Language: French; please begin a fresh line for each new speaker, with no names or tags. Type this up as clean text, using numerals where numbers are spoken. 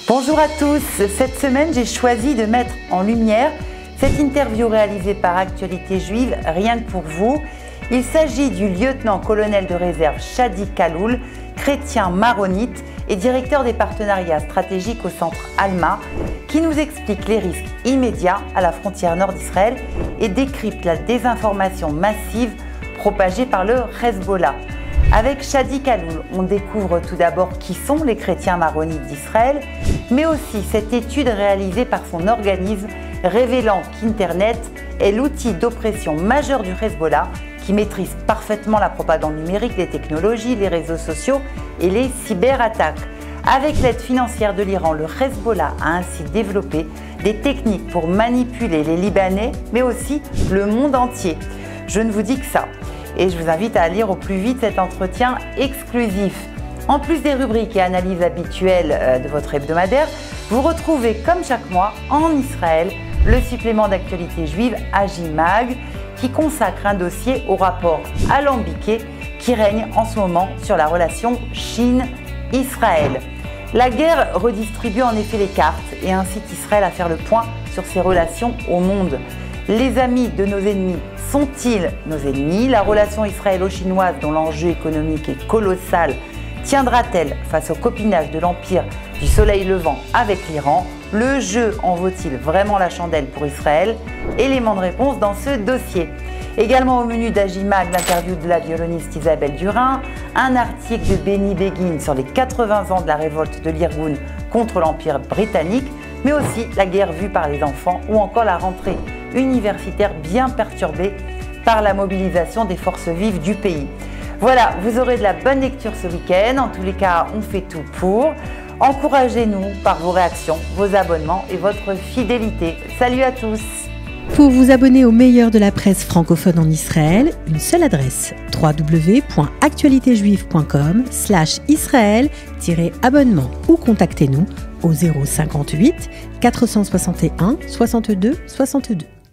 Bonjour à tous, cette semaine j'ai choisi de mettre en lumière cette interview réalisée par Actualité Juive, rien que pour vous. Il s'agit du lieutenant-colonel de réserve Shadi Khalloul, chrétien maronite et directeur des partenariats stratégiques au centre Alma, qui nous explique les risques immédiats à la frontière nord d'Israël et décrypte la désinformation massive propagée par le Hezbollah. Avec Shadi Khalloul, on découvre tout d'abord qui sont les chrétiens maronites d'Israël, mais aussi cette étude réalisée par son organisme révélant qu'Internet est l'outil d'oppression majeur du Hezbollah qui maîtrise parfaitement la propagande numérique, les technologies, les réseaux sociaux et les cyberattaques. Avec l'aide financière de l'Iran, le Hezbollah a ainsi développé des techniques pour manipuler les Libanais, mais aussi le monde entier. Je ne vous dis que ça. Et je vous invite à lire au plus vite cet entretien exclusif. En plus des rubriques et analyses habituelles de votre hebdomadaire, vous retrouvez comme chaque mois en Israël le supplément d'actualité juive Agimag qui consacre un dossier au rapport alambiqué qui règne en ce moment sur la relation Chine-Israël. La guerre redistribue en effet les cartes et incite Israël à faire le point sur ses relations au monde. Les amis de nos ennemis sont-ils nos ennemis? La relation israélo-chinoise, dont l'enjeu économique est colossal, tiendra-t-elle face au copinage de l'empire du soleil levant avec l'Iran? Le jeu en vaut-il vraiment la chandelle pour Israël? Élément de réponse dans ce dossier. Également au menu d'Agimag, l'interview de la violoniste Isabelle Durin, un article de Benny Begin sur les 80 ans de la révolte de l'Irgun contre l'Empire britannique, mais aussi la guerre vue par les enfants ou encore la rentrée universitaire bien perturbée par la mobilisation des forces vives du pays. Voilà, vous aurez de la bonne lecture ce week-end. En tous les cas, on fait tout pour. Encouragez-nous par vos réactions, vos abonnements et votre fidélité. Salut à tous!
Pour vous abonner au meilleur de la presse francophone en Israël, une seule adresse: www.actualitéjuive.com/israël-abonnement ou contactez-nous au 058 461 62 62.